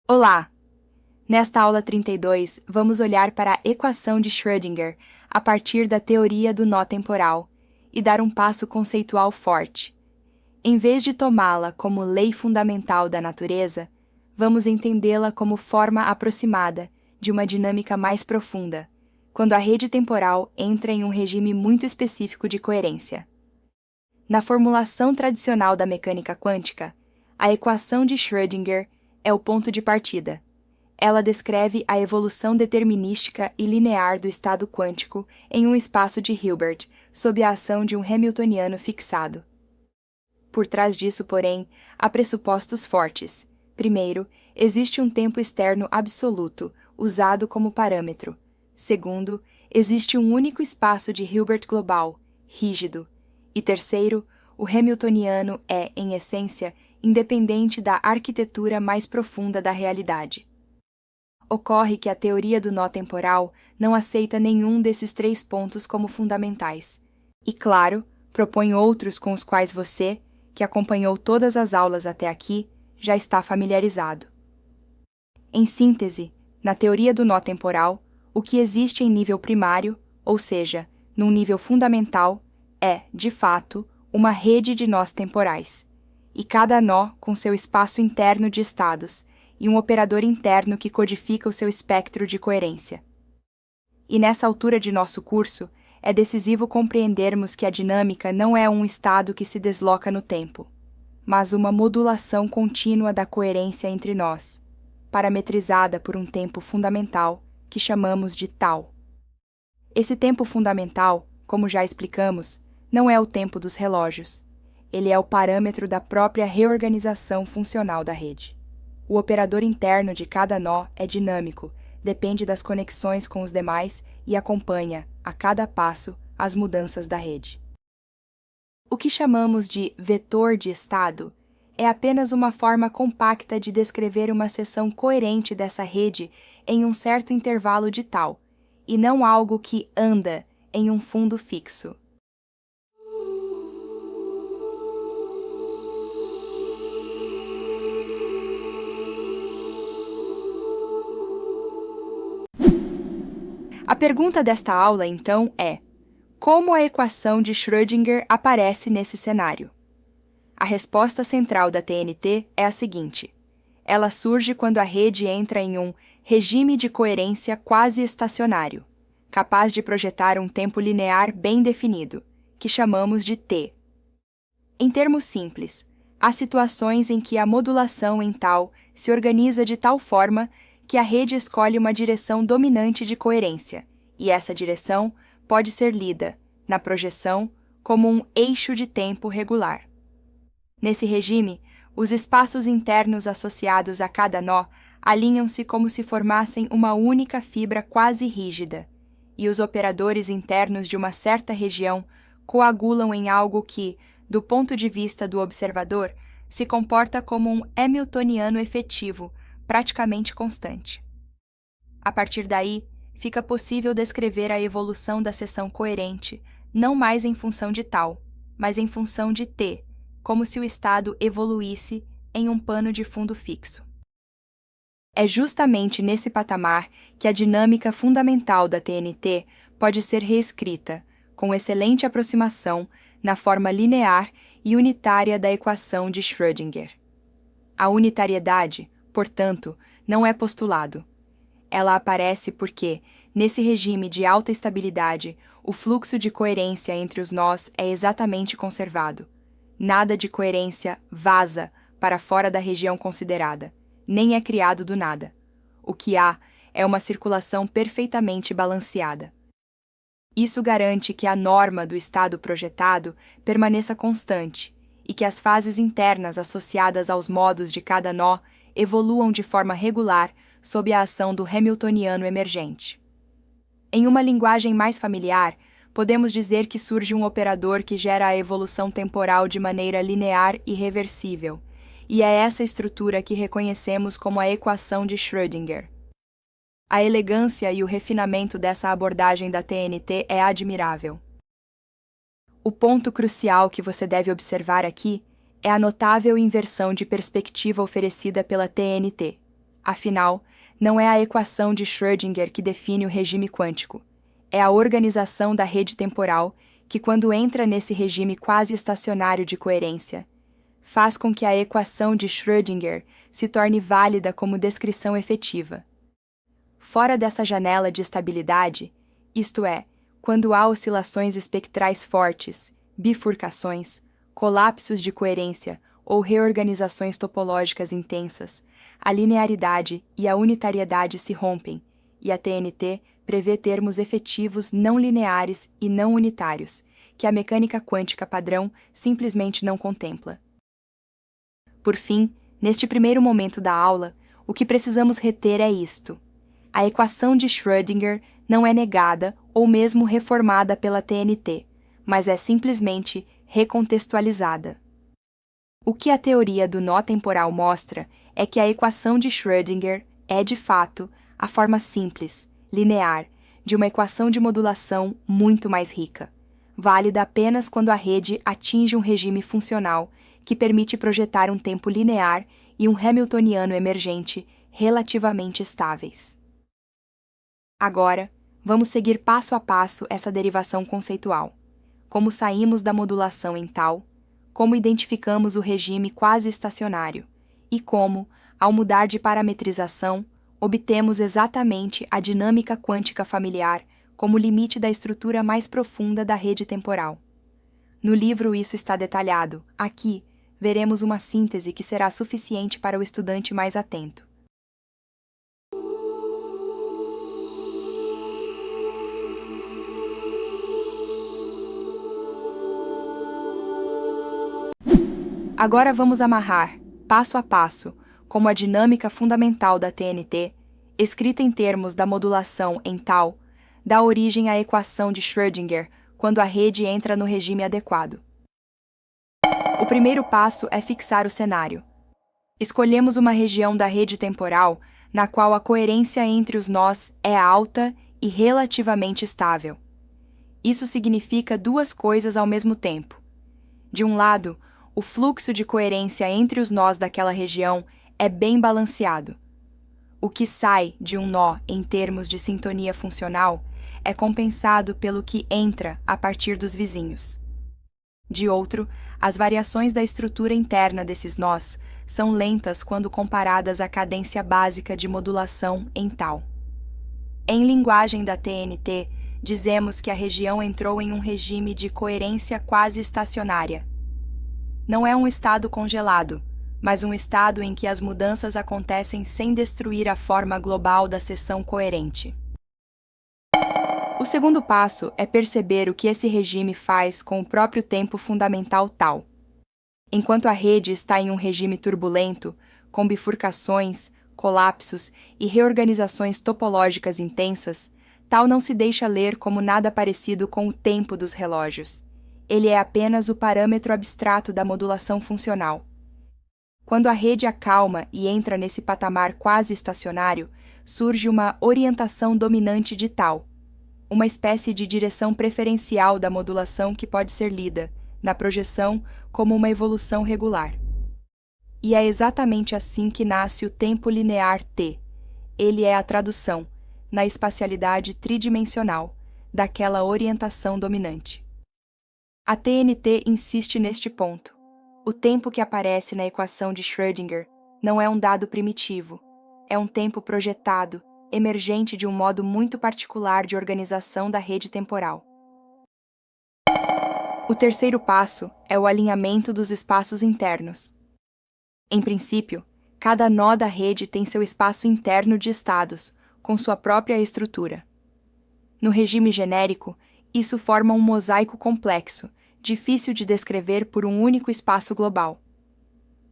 Olá! Nesta aula 32, vamos olhar para a equação de Schrödinger a partir da teoria do nó temporal e dar um passo conceitual forte. Em vez de tomá-la como lei fundamental da natureza, vamos entendê-la como forma aproximada de uma dinâmica mais profunda, quando a rede temporal entra em um regime muito específico de coerência. Na formulação tradicional da mecânica quântica, a equação de Schrödinger é o ponto de partida. Ela descreve a evolução determinística e linear do estado quântico em um espaço de Hilbert, sob a ação de um hamiltoniano fixado. Por trás disso, porém, há pressupostos fortes. Primeiro, existe um tempo externo absoluto, usado como parâmetro. Segundo, existe um único espaço de Hilbert global, rígido. E terceiro, o hamiltoniano é, em essência, independente da arquitetura mais profunda da realidade. Ocorre que a teoria do nó temporal não aceita nenhum desses três pontos como fundamentais. E, claro, propõe outros com os quais você, que acompanhou todas as aulas até aqui, já está familiarizado. Em síntese, na teoria do nó temporal, o que existe em nível primário, ou seja, num nível fundamental, é, de fato, uma rede de nós temporais, e cada nó com seu espaço interno de estados, e um operador interno que codifica o seu espectro de coerência. E nessa altura de nosso curso, é decisivo compreendermos que a dinâmica não é um estado que se desloca no tempo, mas uma modulação contínua da coerência entre nós, parametrizada por um tempo fundamental que chamamos de tau. Esse tempo fundamental, como já explicamos, não é o tempo dos relógios. Ele é o parâmetro da própria reorganização funcional da rede. O operador interno de cada nó é dinâmico, depende das conexões com os demais e acompanha, a cada passo, as mudanças da rede. O que chamamos de vetor de estado é apenas uma forma compacta de descrever uma seção coerente dessa rede em um certo intervalo de tau, e não algo que anda em um fundo fixo. A pergunta desta aula, então, é: como a equação de Schrödinger aparece nesse cenário? A resposta central da TNT é a seguinte: ela surge quando a rede entra em um regime de coerência quase estacionário, capaz de projetar um tempo linear bem definido, que chamamos de T. Em termos simples, há situações em que a modulação em tau se organiza de tal forma que a rede escolhe uma direção dominante de coerência, e essa direção pode ser lida, na projeção, como um eixo de tempo regular. Nesse regime, os espaços internos associados a cada nó alinham-se como se formassem uma única fibra quase rígida, e os operadores internos de uma certa região coagulam em algo que, do ponto de vista do observador, se comporta como um hamiltoniano efetivo, praticamente constante. A partir daí, fica possível descrever a evolução da seção coerente, não mais em função de tau, mas em função de t, como se o estado evoluísse em um pano de fundo fixo. É justamente nesse patamar que a dinâmica fundamental da TNT pode ser reescrita, com excelente aproximação, na forma linear e unitária da equação de Schrödinger. A unitariedade, portanto, não é postulado. Ela aparece porque, nesse regime de alta estabilidade, o fluxo de coerência entre os nós é exatamente conservado. Nada de coerência vaza para fora da região considerada, nem é criado do nada. O que há é uma circulação perfeitamente balanceada. Isso garante que a norma do estado projetado permaneça constante e que as fases internas associadas aos modos de cada nó evoluam de forma regular sob a ação do hamiltoniano emergente. Em uma linguagem mais familiar, podemos dizer que surge um operador que gera a evolução temporal de maneira linear e reversível, e é essa estrutura que reconhecemos como a equação de Schrödinger. A elegância e o refinamento dessa abordagem da TNT é admirável. O ponto crucial que você deve observar aqui é a notável inversão de perspectiva oferecida pela TNT. Afinal, não é a equação de Schrödinger que define o regime quântico. É a organização da rede temporal que, quando entra nesse regime quase estacionário de coerência, faz com que a equação de Schrödinger se torne válida como descrição efetiva. Fora dessa janela de estabilidade, isto é, quando há oscilações espectrais fortes, bifurcações, colapsos de coerência ou reorganizações topológicas intensas, a linearidade e a unitariedade se rompem, e a TNT prevê termos efetivos não lineares e não unitários, que a mecânica quântica padrão simplesmente não contempla. Por fim, neste primeiro momento da aula, o que precisamos reter é isto: a equação de Schrödinger não é negada ou mesmo reformada pela TNT, mas é simplesmente recontextualizada. O que a teoria do nó temporal mostra é que a equação de Schrödinger é, de fato, a forma simples, linear, de uma equação de modulação muito mais rica, válida apenas quando a rede atinge um regime funcional que permite projetar um tempo linear e um hamiltoniano emergente relativamente estáveis. Agora, vamos seguir passo a passo essa derivação conceitual. Como saímos da modulação em tal, como identificamos o regime quase estacionário e como, ao mudar de parametrização, obtemos exatamente a dinâmica quântica familiar como limite da estrutura mais profunda da rede temporal. No livro isso está detalhado. Aqui, veremos uma síntese que será suficiente para o estudante mais atento. Agora vamos amarrar, passo a passo, como a dinâmica fundamental da TNT, escrita em termos da modulação em tal, dá origem à equação de Schrödinger quando a rede entra no regime adequado. O primeiro passo é fixar o cenário. Escolhemos uma região da rede temporal na qual a coerência entre os nós é alta e relativamente estável. Isso significa duas coisas ao mesmo tempo. De um lado, o fluxo de coerência entre os nós daquela região é bem balanceado. O que sai de um nó em termos de sintonia funcional é compensado pelo que entra a partir dos vizinhos. De outro, as variações da estrutura interna desses nós são lentas quando comparadas à cadência básica de modulação em tal. Em linguagem da TNT, dizemos que a região entrou em um regime de coerência quase estacionária. Não é um estado congelado, mas um estado em que as mudanças acontecem sem destruir a forma global da seção coerente. O segundo passo é perceber o que esse regime faz com o próprio tempo fundamental tal. Enquanto a rede está em um regime turbulento, com bifurcações, colapsos e reorganizações topológicas intensas, tal não se deixa ler como nada parecido com o tempo dos relógios. Ele é apenas o parâmetro abstrato da modulação funcional. Quando a rede acalma e entra nesse patamar quase estacionário, surge uma orientação dominante de tal, uma espécie de direção preferencial da modulação que pode ser lida, na projeção, como uma evolução regular. E é exatamente assim que nasce o tempo linear T. Ele é a tradução, na espacialidade tridimensional, daquela orientação dominante. A TNT insiste neste ponto. O tempo que aparece na equação de Schrödinger não é um dado primitivo, é um tempo projetado, emergente de um modo muito particular de organização da rede temporal. O terceiro passo é o alinhamento dos espaços internos. Em princípio, cada nó da rede tem seu espaço interno de estados, com sua própria estrutura. No regime genérico, isso forma um mosaico complexo, difícil de descrever por um único espaço global.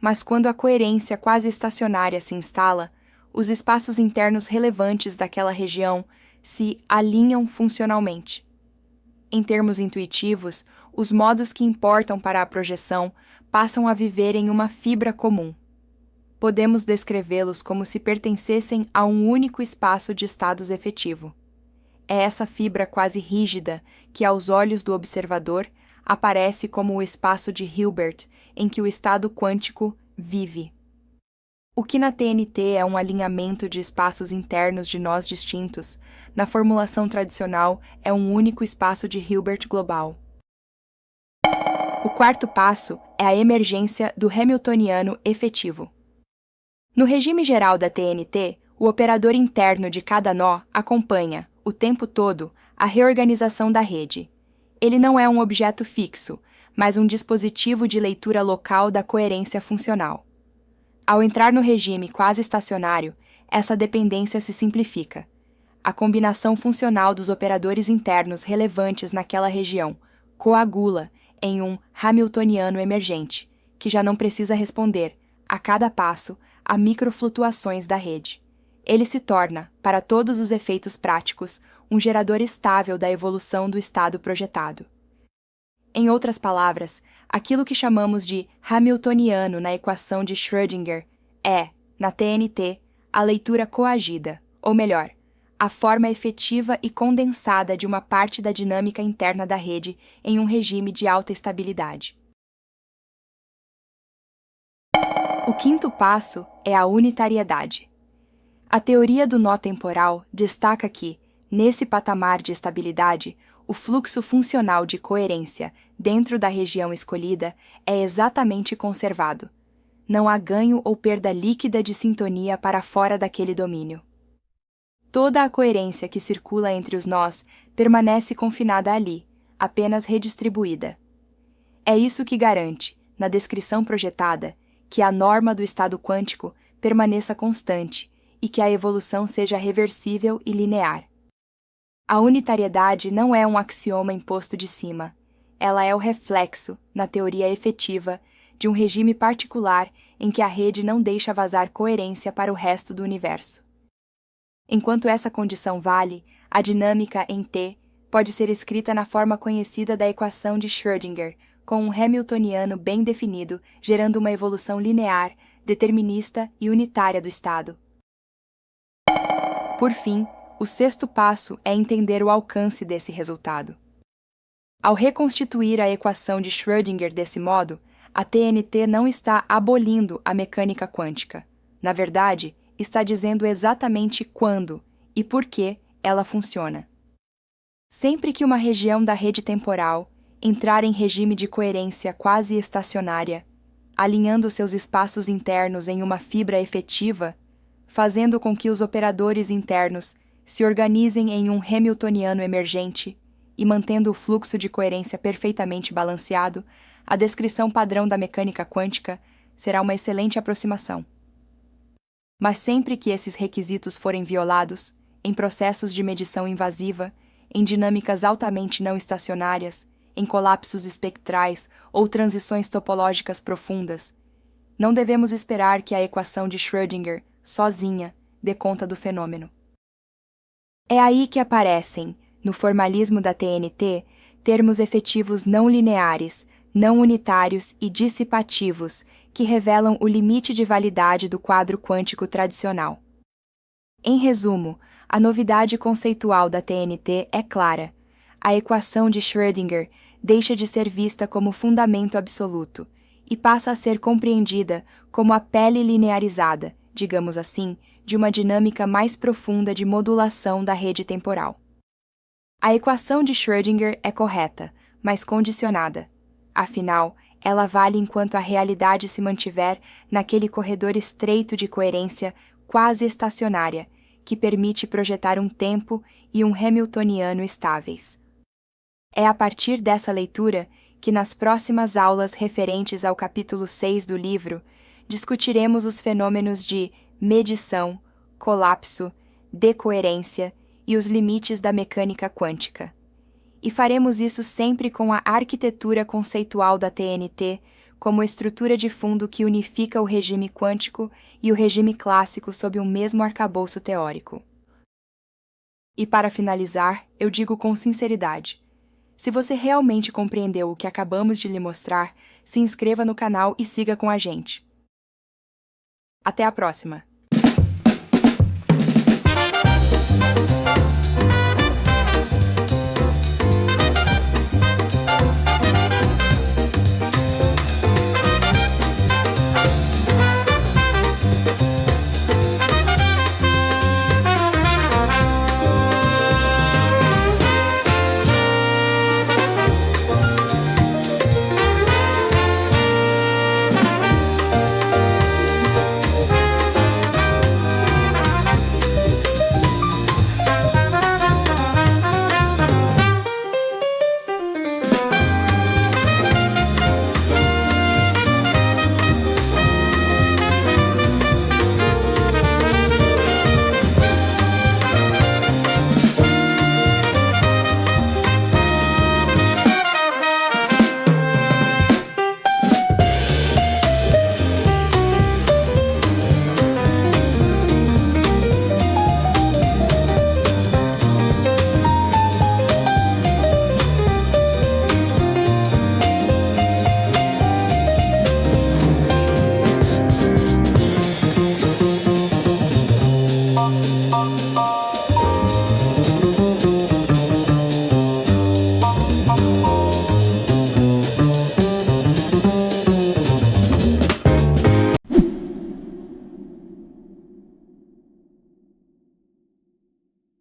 Mas quando a coerência quase estacionária se instala, os espaços internos relevantes daquela região se alinham funcionalmente. Em termos intuitivos, os modos que importam para a projeção passam a viver em uma fibra comum. Podemos descrevê-los como se pertencessem a um único espaço de estados efetivo. É essa fibra quase rígida que, aos olhos do observador, aparece como o espaço de Hilbert em que o estado quântico vive. O que na TNT é um alinhamento de espaços internos de nós distintos, na formulação tradicional é um único espaço de Hilbert global. O quarto passo é a emergência do Hamiltoniano efetivo. No regime geral da TNT, o operador interno de cada nó acompanha, o tempo todo, a reorganização da rede. Ele não é um objeto fixo, mas um dispositivo de leitura local da coerência funcional. Ao entrar no regime quase estacionário, essa dependência se simplifica. A combinação funcional dos operadores internos relevantes naquela região coagula em um Hamiltoniano emergente, que já não precisa responder, a cada passo, a microflutuações da rede. Ele se torna, para todos os efeitos práticos, um gerador estável da evolução do estado projetado. Em outras palavras, aquilo que chamamos de Hamiltoniano na equação de Schrödinger é, na TNT, a leitura coagida, ou melhor, a forma efetiva e condensada de uma parte da dinâmica interna da rede em um regime de alta estabilidade. O quinto passo é a unitariedade. A teoria do nó temporal destaca que, nesse patamar de estabilidade, o fluxo funcional de coerência dentro da região escolhida é exatamente conservado. Não há ganho ou perda líquida de sintonia para fora daquele domínio. Toda a coerência que circula entre os nós permanece confinada ali, apenas redistribuída. É isso que garante, na descrição projetada, que a norma do estado quântico permaneça constante e que a evolução seja reversível e linear. A unitariedade não é um axioma imposto de cima. Ela é o reflexo, na teoria efetiva, de um regime particular em que a rede não deixa vazar coerência para o resto do universo. Enquanto essa condição vale, a dinâmica em T pode ser escrita na forma conhecida da equação de Schrödinger, com um Hamiltoniano bem definido, gerando uma evolução linear, determinista e unitária do estado. Por fim, o sexto passo é entender o alcance desse resultado. Ao reconstituir a equação de Schrödinger desse modo, a TNT não está abolindo a mecânica quântica. Na verdade, está dizendo exatamente quando e por que ela funciona. Sempre que uma região da rede temporal entrar em regime de coerência quase estacionária, alinhando seus espaços internos em uma fibra efetiva, fazendo com que os operadores internos se organizem em um Hamiltoniano emergente e mantendo o fluxo de coerência perfeitamente balanceado, a descrição padrão da mecânica quântica será uma excelente aproximação. Mas sempre que esses requisitos forem violados, em processos de medição invasiva, em dinâmicas altamente não estacionárias, em colapsos espectrais ou transições topológicas profundas, não devemos esperar que a equação de Schrödinger, sozinha, dê conta do fenômeno. É aí que aparecem, no formalismo da TNT, termos efetivos não lineares, não unitários e dissipativos, que revelam o limite de validade do quadro quântico tradicional. Em resumo, a novidade conceitual da TNT é clara. A equação de Schrödinger deixa de ser vista como fundamento absoluto e passa a ser compreendida como a pele linearizada, digamos assim, de uma dinâmica mais profunda de modulação da rede temporal. A equação de Schrödinger é correta, mas condicionada. Afinal, ela vale enquanto a realidade se mantiver naquele corredor estreito de coerência quase estacionária, que permite projetar um tempo e um Hamiltoniano estáveis. É a partir dessa leitura que nas próximas aulas referentes ao capítulo 6 do livro, discutiremos os fenômenos de medição, colapso, decoerência e os limites da mecânica quântica. E faremos isso sempre com a arquitetura conceitual da TNT como estrutura de fundo que unifica o regime quântico e o regime clássico sob um mesmo arcabouço teórico. E para finalizar, eu digo com sinceridade: se você realmente compreendeu o que acabamos de lhe mostrar, se inscreva no canal e siga com a gente. Até a próxima!